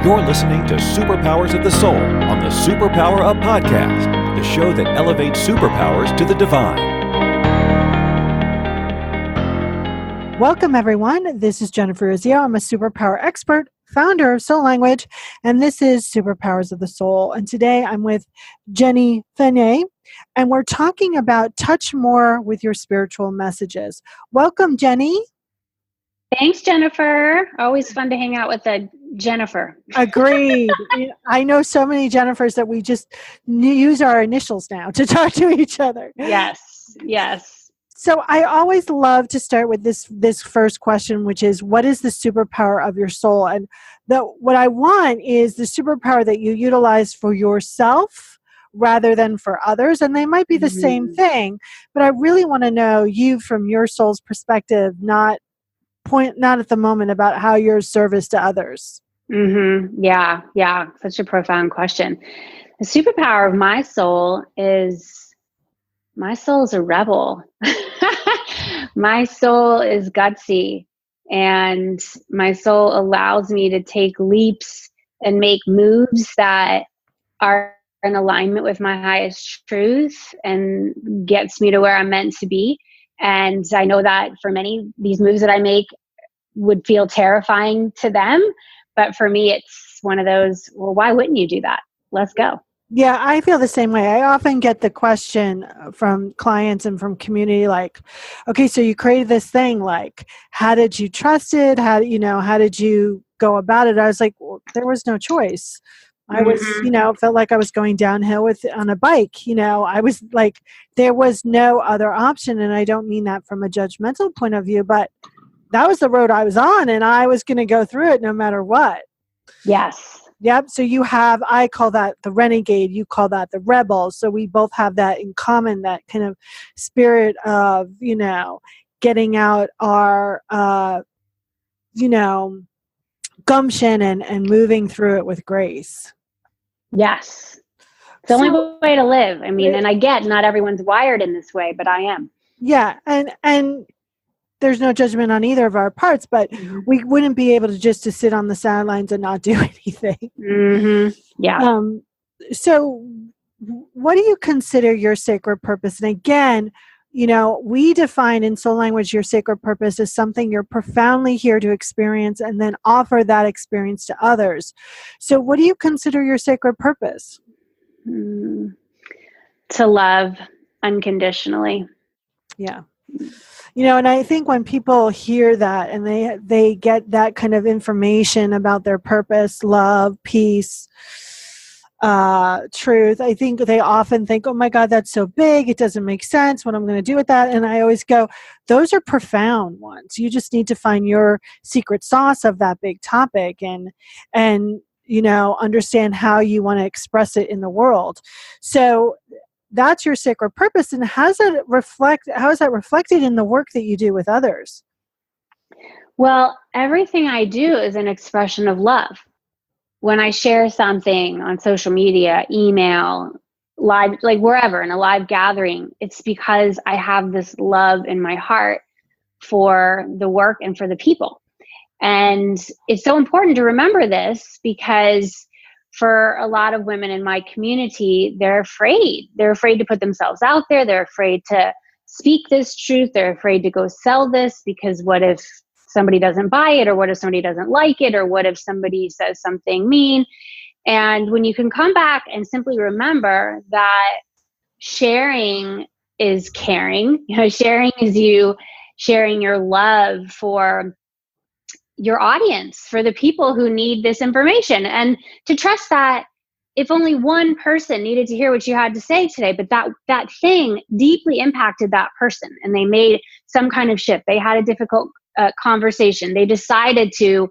You're listening to Superpowers of the Soul on the Superpower Up Podcast, the show that elevates superpowers to the divine. Welcome, everyone. This is Jennifer Urezzio. I'm a superpower expert, founder of Soul Language, and this is Superpowers of the Soul. And today I'm with Jenny Fenig, and we're talking about touch more with your spiritual messages. Welcome, Jenny. Thanks, Jennifer. Always fun to hang out with a Jennifer. Agreed. I know so many Jennifers that we just use our initials now to talk to each other. Yes. So I always love to start with this first question, which is, what is the superpower of your soul? And what I want is the superpower that you utilize for yourself rather than for others. And they might be the same thing, but I really want to know you from your soul's perspective, not at the moment, about how you're of service to others. Yeah. Such a profound question. The superpower of my soul is a rebel. My soul is gutsy, and my soul allows me to take leaps and make moves that are in alignment with my highest truth and gets me to where I'm meant to be. And I know that for many, these moves that I make would feel terrifying to them. But for me, it's one of those, well, why wouldn't you do that? Let's go. Yeah, I feel the same way. I often get the question from clients and from community, like, okay, so you created this thing, like, how did you trust it? How did you go about it? I was like, well, there was no choice. I was, felt like I was going downhill on a bike. I was like, there was no other option. And I don't mean that from a judgmental point of view, but that was the road I was on, and I was going to go through it no matter what. Yes. Yep. So I call that the renegade, you call that the rebel. So we both have that in common, that kind of spirit of, getting out our, gumption and moving through it with grace. Yes. It's the only way to live. I mean, and I get not everyone's wired in this way, but I am. Yeah. And there's no judgment on either of our parts, but we wouldn't be able to sit on the sidelines and not do anything. Yeah. So what do you consider your sacred purpose? And again, we define in soul language your sacred purpose as something you're profoundly here to experience and then offer that experience to others. So what do you consider your sacred purpose? To love unconditionally. Yeah. And I think when people hear that and they get that kind of information about their purpose, love, peace, truth, I think they often think, oh my God, that's so big. It doesn't make sense what I'm going to do with that. And I always go, those are profound ones. You just need to find your secret sauce of that big topic and understand how you want to express it in the world. So that's your sacred purpose. And how is that reflected in the work that you do with others? Well, everything I do is an expression of love. When I share something on social media, email, live, like wherever, in a live gathering, it's because I have this love in my heart for the work and for the people. And it's so important to remember this, because for a lot of women in my community, they're afraid. They're afraid to put themselves out there. They're afraid to speak this truth. They're afraid to go sell this, because what if somebody doesn't buy it? Or what if somebody doesn't like it? Or what if somebody says something mean? And when you can come back and simply remember that sharing is caring, sharing is you sharing your love for your audience, for the people who need this information, and to trust that if only one person needed to hear what you had to say today, but that thing deeply impacted that person and they made some kind of shift. They had a difficult conversation. They decided to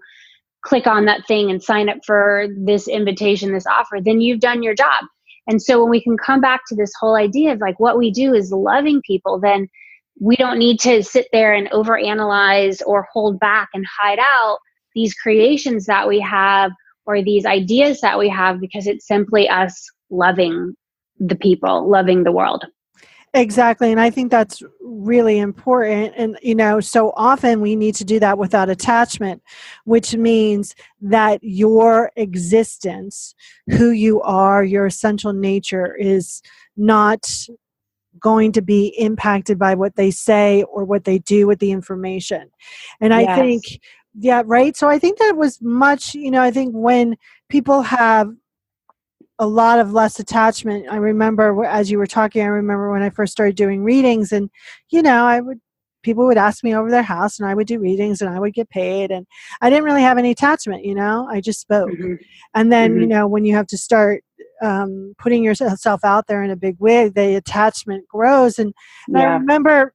click on that thing and sign up for this invitation, this offer, then you've done your job. And so when we can come back to this whole idea of like what we do is loving people, then we don't need to sit there and overanalyze or hold back and hide out these creations that we have or these ideas that we have, because it's simply us loving the people, loving the world. Exactly. And I think that's really important. And, so often we need to do that without attachment, which means that your existence, who you are, your essential nature is not going to be impacted by what they say or what they do with the information. And I think, Yes. yeah, right. So I think that was much, I think when people have a lot of less attachment. I remember as you were talking, I remember when I first started doing readings and, people would ask me over their house and I would do readings and I would get paid and I didn't really have any attachment, I just spoke. Mm-hmm. And then, Mm-hmm. when you have to start putting yourself out there in a big way, the attachment grows. And I Yeah. remember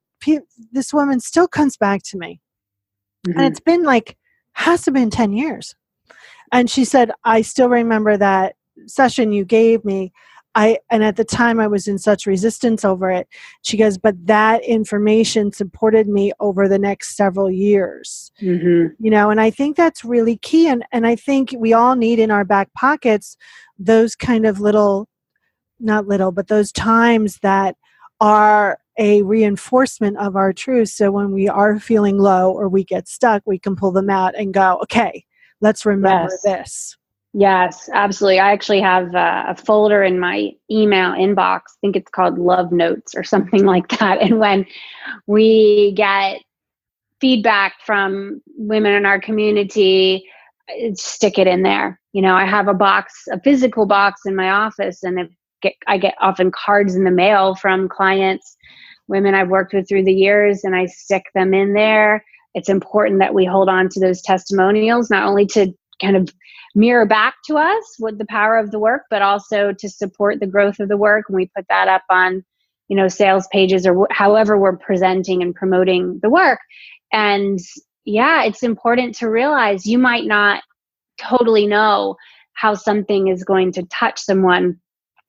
this woman still comes back to me and Mm-hmm. it's been has to have been 10 years. And she said, I still remember that session you gave me. And at the time I was in such resistance over it. She goes, but that information supported me over the next several years. Mm-hmm. And I think that's really key. And I think we all need in our back pockets those kind of not little, but those times that are a reinforcement of our truth. So when we are feeling low or we get stuck, we can pull them out and go, okay, let's remember Yes. this. Yes, absolutely. I actually have a folder in my email inbox. I think it's called Love Notes or something like that. And when we get feedback from women in our community, stick it in there. I have a physical box in my office, and I get often cards in the mail from clients, women I've worked with through the years, and I stick them in there. It's important that we hold on to those testimonials, not only to kind of mirror back to us with the power of the work, but also to support the growth of the work. And we put that up on, sales pages or however we're presenting and promoting the work. And yeah, it's important to realize you might not totally know how something is going to touch someone.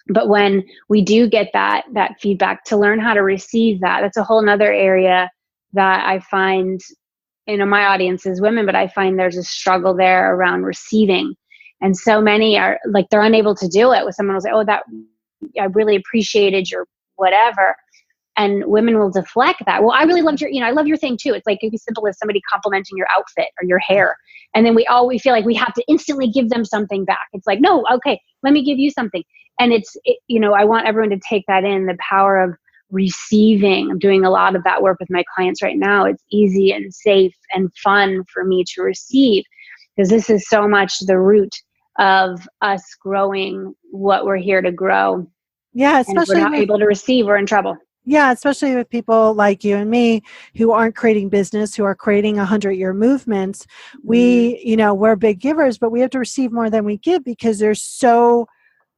But when we do get that feedback, to learn how to receive that's a whole nother area that I find, my audience is women, but I find there's a struggle there around receiving. And so many are they're unable to do it. With someone will say, oh, I really appreciated your whatever. And women will deflect that. Well, I really loved I love your thing too. It's like, it could be simple as somebody complimenting your outfit or your hair. And then we feel like we have to instantly give them something back. It's like, no, okay, let me give you something. And I want everyone to take that in, the power of receiving. I'm doing a lot of that work with my clients right now. It's easy and safe and fun for me to receive, because this is so much the root of us growing what we're here to grow. Yeah, And if we're not able to receive, we're in trouble. Yeah, especially with people like you and me who aren't creating business, who are creating 100-year movements. We're big givers, but we have to receive more than we give because there's so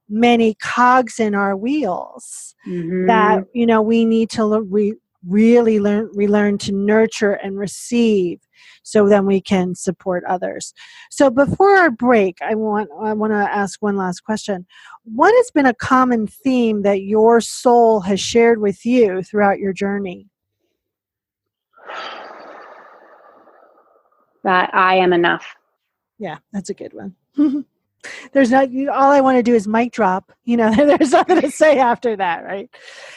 many cogs in our wheels that, we need to really relearn to nurture and receive, so then we can support others. So before our break, I want to ask one last question. What has been a common theme that your soul has shared with you throughout your journey? That I am enough. Yeah, that's a good one. There's not, all I want to do is mic drop, there's nothing to say after that. Right.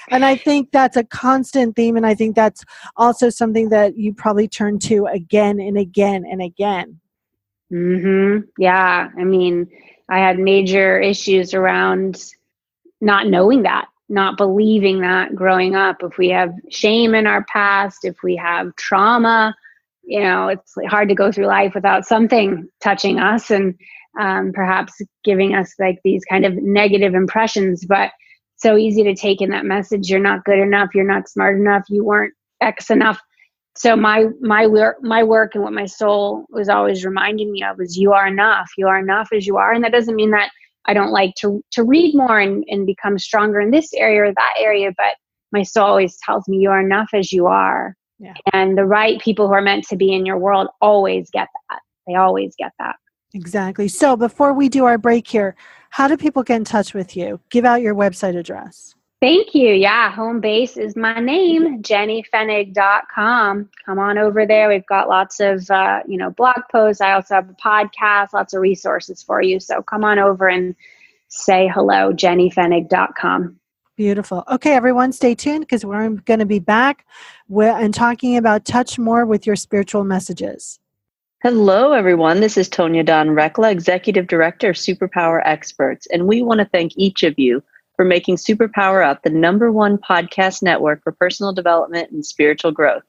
And I think that's a constant theme. And I think that's also something that you probably turn to again and again and again. Mm-hmm. Yeah. I mean, I had major issues around not knowing that, not believing that growing up. If we have shame in our past, if we have trauma, it's hard to go through life without something touching us and perhaps giving us these kind of negative impressions. But so easy to take in that message. You're not good enough. You're not smart enough. You weren't X enough. So my work and what my soul was always reminding me of was, you are enough. You are enough as you are. And that doesn't mean that I don't like to read more and become stronger in this area or that area. But my soul always tells me, you are enough as you are. Yeah. And the right people who are meant to be in your world always get that. They always get that. Exactly. So before we do our break here, how do people get in touch with you? Give out your website address. Thank you. Yeah, home base is my name, JenniFenig.com. Come on over there. We've got lots of, blog posts. I also have a podcast, lots of resources for you. So come on over and say hello, JenniFenig.com. Beautiful. Okay, everyone, stay tuned because we're going to be back and talking about touch more with your spiritual messages. Hello, everyone. This is Tonya Don Rekla, Executive Director of SuperPower Experts, and we want to thank each of you for making SuperPower Up the #1 podcast network for personal development and spiritual growth.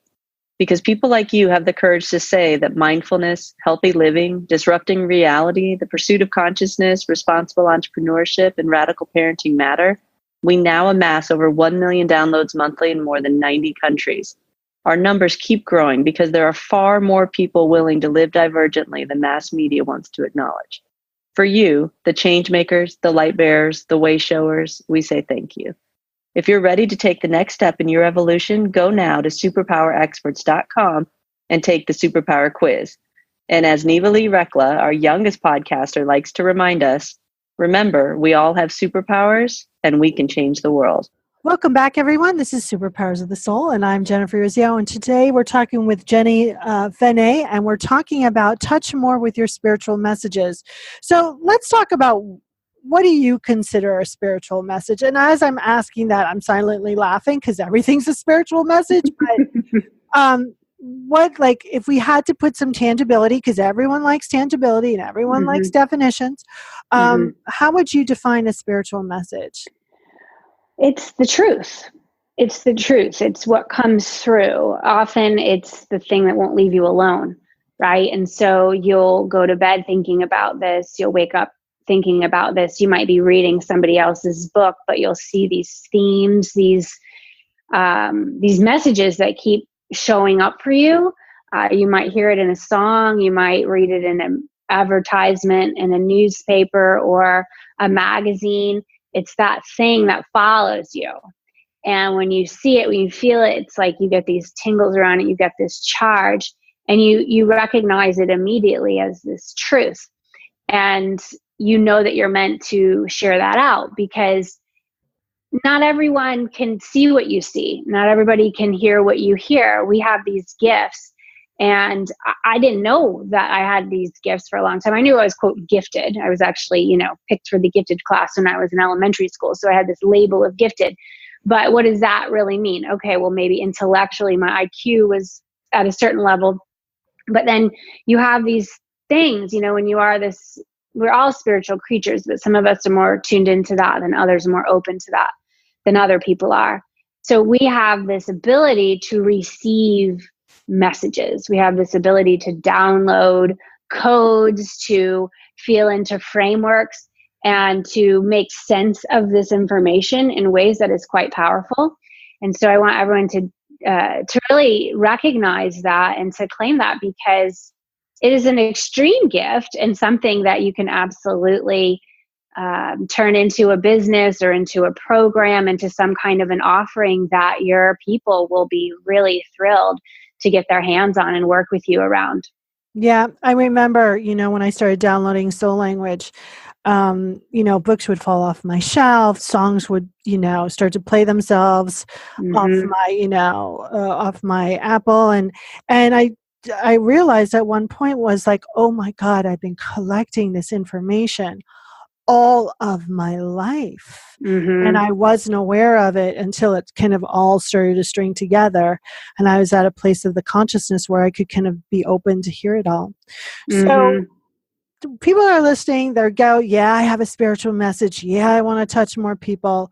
Because people like you have the courage to say that mindfulness, healthy living, disrupting reality, the pursuit of consciousness, responsible entrepreneurship, and radical parenting matter, we now amass over 1 million downloads monthly in more than 90 countries. Our numbers keep growing because there are far more people willing to live divergently than mass media wants to acknowledge. For you, the change makers, the light bearers, the way showers, we say thank you. If you're ready to take the next step in your evolution, go now to superpowerexperts.com and take the Superpower quiz. And as Neva Lee Rekla, our youngest podcaster, likes to remind us, remember, we all have superpowers and we can change the world. Welcome back, everyone. This is Superpowers of the Soul, and I'm Jennifer Urezzio, and today we're talking with Jenny Fenig, and we're talking about touch more with your spiritual messages. So let's talk about, what do you consider a spiritual message? And as I'm asking that, I'm silently laughing because everything's a spiritual message. But what, like, if we had to put some tangibility, because everyone likes tangibility and everyone likes definitions, how would you define a spiritual message? It's the truth. It's the truth. It's what comes through. Often it's the thing that won't leave you alone, right? And so you'll go to bed thinking about this. You'll wake up thinking about this. You might be reading somebody else's book, but you'll see these themes, these messages that keep showing up for you. You might hear it in a song. You might read it in an advertisement in a newspaper or a magazine. It's that thing that follows you. And when you see it, when you feel it, it's like you get these tingles around it, you get this charge, and you recognize it immediately as this truth. And you know that you're meant to share that out, because not everyone can see what you see. Not everybody can hear what you hear. We have these gifts. And I didn't know that I had these gifts for a long time. I knew I was, quote, gifted. I was actually, picked for the gifted class when I was in elementary school. So I had this label of gifted. But what does that really mean? Okay, well, maybe intellectually my IQ was at a certain level. But then you have these things, when you are this, we're all spiritual creatures, but some of us are more tuned into that than others, are more open to that than other people are. So we have this ability to receive messages. We have this ability to download codes, to feel into frameworks, and to make sense of this information in ways that is quite powerful. And so I want everyone to really recognize that and to claim that, because it is an extreme gift and something that you can absolutely turn into a business or into a program, into some kind of an offering that your people will be really thrilled to get their hands on and work with you around. Yeah, I remember, when I started downloading soul language, books would fall off my shelf, songs would, start to play themselves off my, off my Apple. And I realized at one point was like, oh my God, I've been collecting this information all of my life. And I wasn't aware of it until it kind of all started to string together. And I was at a place of the consciousness where I could kind of be open to hear it all. So people are listening, they go, yeah, I have a spiritual message. Yeah, I want to touch more people.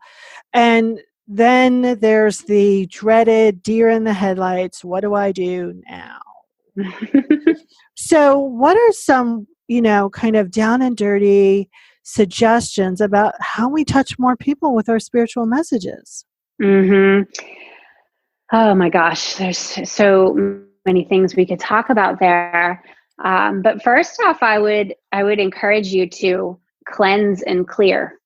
And then there's the dreaded deer in the headlights. What do I do now? So what are some, kind of down and dirty suggestions about how we touch more people with our spiritual messages? Oh my gosh, there's so many things we could talk about there. But first off, I would encourage you to cleanse and clear,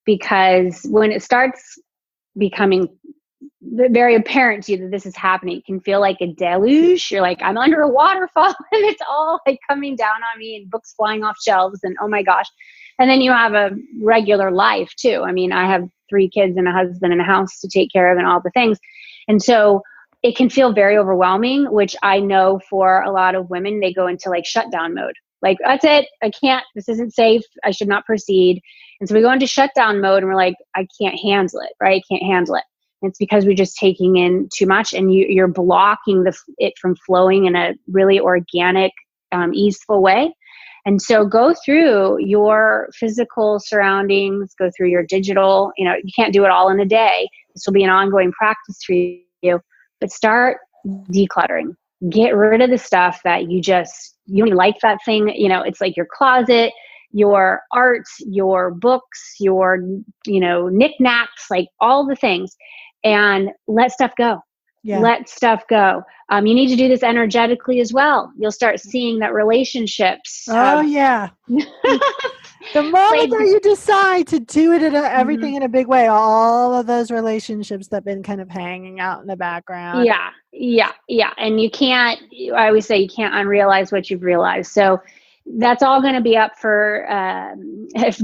because when it starts becoming very apparent to you that this is happening, it can feel like a deluge. You're like, I'm under a waterfall and it's all like coming down on me, and books flying off shelves, and oh my gosh. And then you have a regular life too. I mean, I have 3 kids and a husband and a house to take care of and all the things. And so it can feel very overwhelming, which I know for a lot of women, they go into like shutdown mode. Like, that's it. I can't, this isn't safe. I should not proceed. And so we go into shutdown mode and we're like, I can't handle it, right? I can't handle it. And it's because we're just taking in too much, and you're blocking it from flowing in a really organic, easeful way. And so go through your physical surroundings, go through your digital, you can't do it all in a day. This will be an ongoing practice for you, but start decluttering. Get rid of the stuff that you don't even like that thing. It's like your closet, your art, your books, your, knickknacks, like all the things, and let stuff go. Yeah. Let stuff go. You need to do this energetically as well. You'll start seeing that relationships. Yeah. The moment that you decide to do it everything in a big way, all of those relationships that have been kind of hanging out in the background. Yeah. And I always say you can't unrealize what you've realized. So that's all going to be up for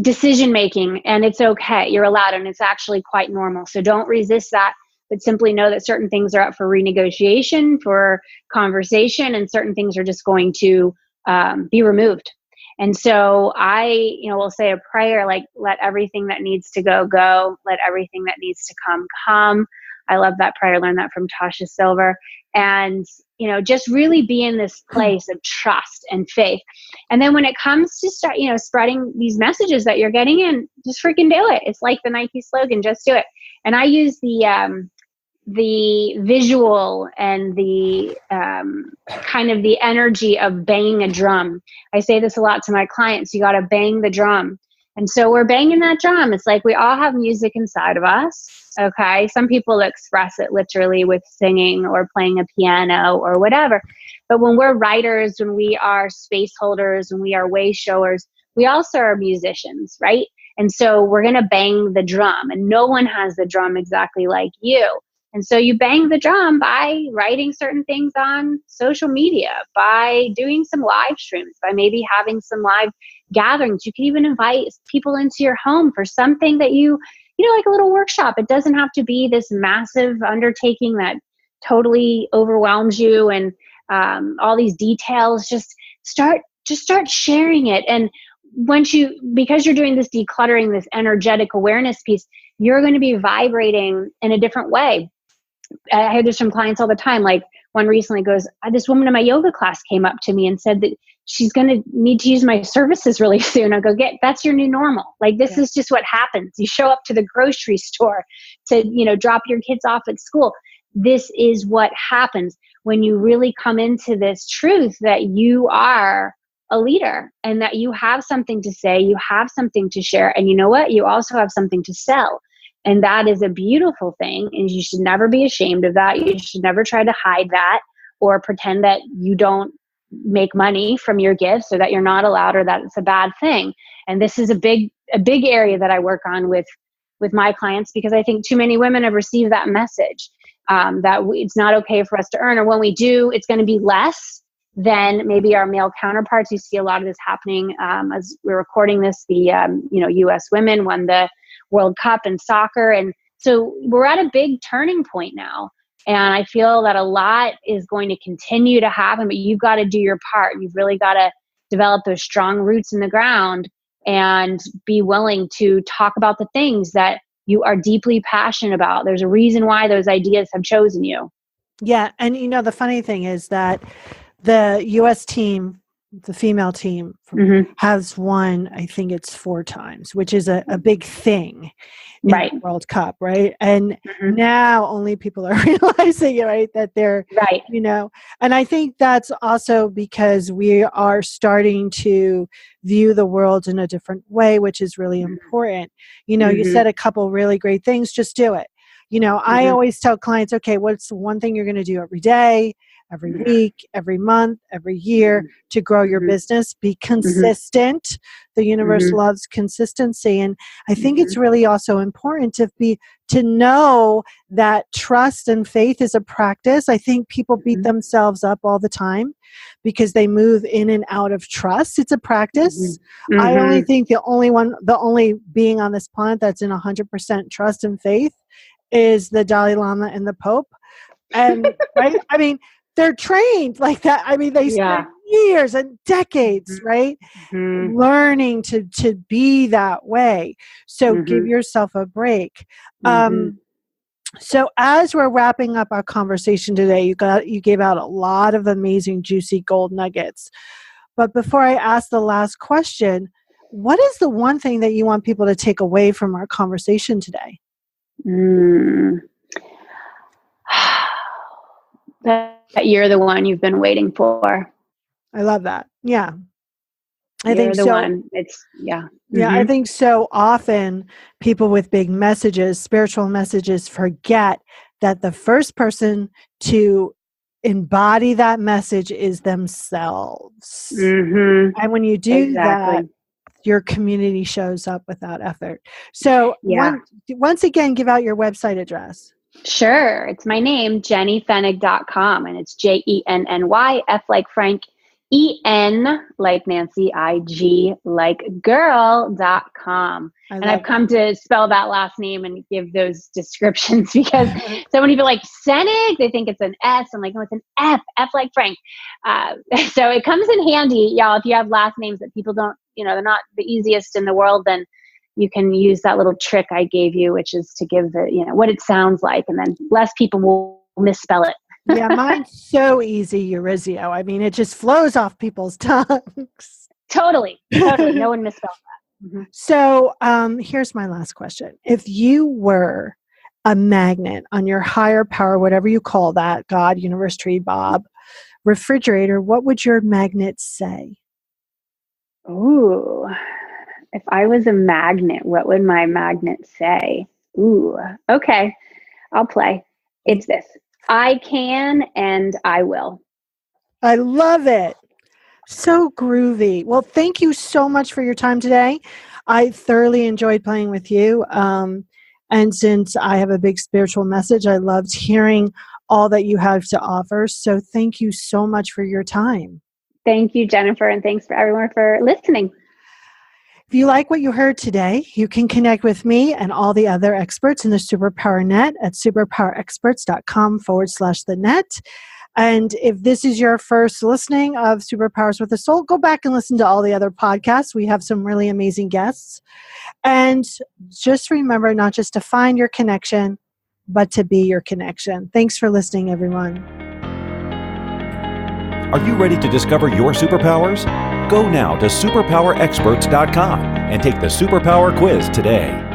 decision making, and it's okay. You're allowed, and it's actually quite normal. So don't resist that, but simply know that certain things are up for renegotiation, for conversation, and certain things are just going to be removed. And so I, will say a prayer like, let everything that needs to go, go. Let everything that needs to come, come. I love that prayer. I learned that from Tasha Silver. And, just really be in this place of trust and faith. And then when it comes to start, spreading these messages that you're getting in, just freaking do it. It's like the Nike slogan, just do it. And I use the visual and the kind of the energy of banging a drum. I say this a lot to my clients. You got to bang the drum. And so we're banging that drum. It's like we all have music inside of us. Okay. Some people express it literally with singing or playing a piano or whatever. But when we're writers, when we are space holders, when we are way showers, we also are musicians, right? And so we're going to bang the drum, and no one has the drum exactly like you. And so you bang the drum by writing certain things on social media, by doing some live streams, by maybe having some live gatherings. You can even invite people into your home for something that like a little workshop. It doesn't have to be this massive undertaking that totally overwhelms you and all these details. Just start sharing it. And because you're doing this decluttering, this energetic awareness piece, you're going to be vibrating in a different way. I hear this from clients all the time. Like one recently goes, this woman in my yoga class came up to me and said that she's going to need to use my services really soon. I go, that's your new normal. Like this is just what happens. You show up to the grocery store to, drop your kids off at school. This is what happens when you really come into this truth that you are a leader and that you have something to say, you have something to share. And you know what? You also have something to sell. And that is a beautiful thing. And you should never be ashamed of that. You should never try to hide that or pretend that you don't make money from your gifts or that you're not allowed or that it's a bad thing. And this is a big area that I work on with my clients, because I think too many women have received that message that it's not okay for us to earn, or when we do, it's going to be less than maybe our male counterparts. You see a lot of this happening as we're recording this. The U.S. women won the World Cup in soccer, and so we're at a big turning point now. And I feel that a lot is going to continue to happen, but you've got to do your part. You've really got to develop those strong roots in the ground and be willing to talk about the things that you are deeply passionate about. There's a reason why those ideas have chosen you. Yeah. And the funny thing is that the U.S. team, the female team, has won, I think it's 4 times, which is a big thing in the World Cup, right? And now only people are realizing, right, that they're, and I think that's also because we are starting to view the world in a different way, which is really important. You said a couple really great things, just do it. I always tell clients, okay, what's the one thing you're going to do every day, every week, every month, every year to grow your business? Be consistent. The universe loves consistency. And I think it's really also important to know that trust and faith is a practice. I think people beat themselves up all the time because they move in and out of trust. It's a practice. I only think the only being on this planet that's in 100% trust and faith is the Dalai Lama and the Pope. And right? I mean, they're trained like that. I mean, they spend years and decades, right? Mm-hmm. Learning to be that way. So give yourself a break. So as we're wrapping up our conversation today, you gave out a lot of amazing, juicy gold nuggets. But before I ask the last question, what is the one thing that you want people to take away from our conversation today? That you're the one you've been waiting for. I love that. Yeah. I think the one. It's yeah. Yeah, I think so often people with big messages, spiritual messages, forget that the first person to embody that message is themselves. And when you do that, your community shows up without effort. So once again, give out your website address. Sure. It's my name, JenniFenig.com, and it's Jenny, F like Frank, EN like Nancy, IG like girl.com. And I've come to spell that last name and give those descriptions because so many people like Fenig, they think it's an S. I'm like, no, it's an F like Frank. So it comes in handy, y'all, if you have last names that people don't, they're not the easiest in the world, then you can use that little trick I gave you, which is to give the, what it sounds like, and then less people will misspell it. Yeah, mine's so easy, Urezzio. I mean, it just flows off people's tongues. Totally. No one misspelled that. So here's my last question. If you were a magnet on your higher power, whatever you call that, God, universe, tree, Bob, refrigerator, what would your magnet say? Ooh, if I was a magnet, what would my magnet say? Ooh, okay. I'll play. It's this. I can and I will. I love it. So groovy. Well, thank you so much for your time today. I thoroughly enjoyed playing with you. And since I have a big spiritual message, I loved hearing all that you have to offer. So thank you so much for your time. Thank you, Jennifer. And thanks for everyone for listening. If you like what you heard today, you can connect with me and all the other experts in the Superpower Net at superpowerexperts.com/the net. And if this is your first listening of Superpowers with the Soul, go back and listen to all the other podcasts. We have some really amazing guests. And just remember not just to find your connection, but to be your connection. Thanks for listening, everyone. Are you ready to discover your superpowers? Go now to superpowerexperts.com and take the Superpower Quiz today.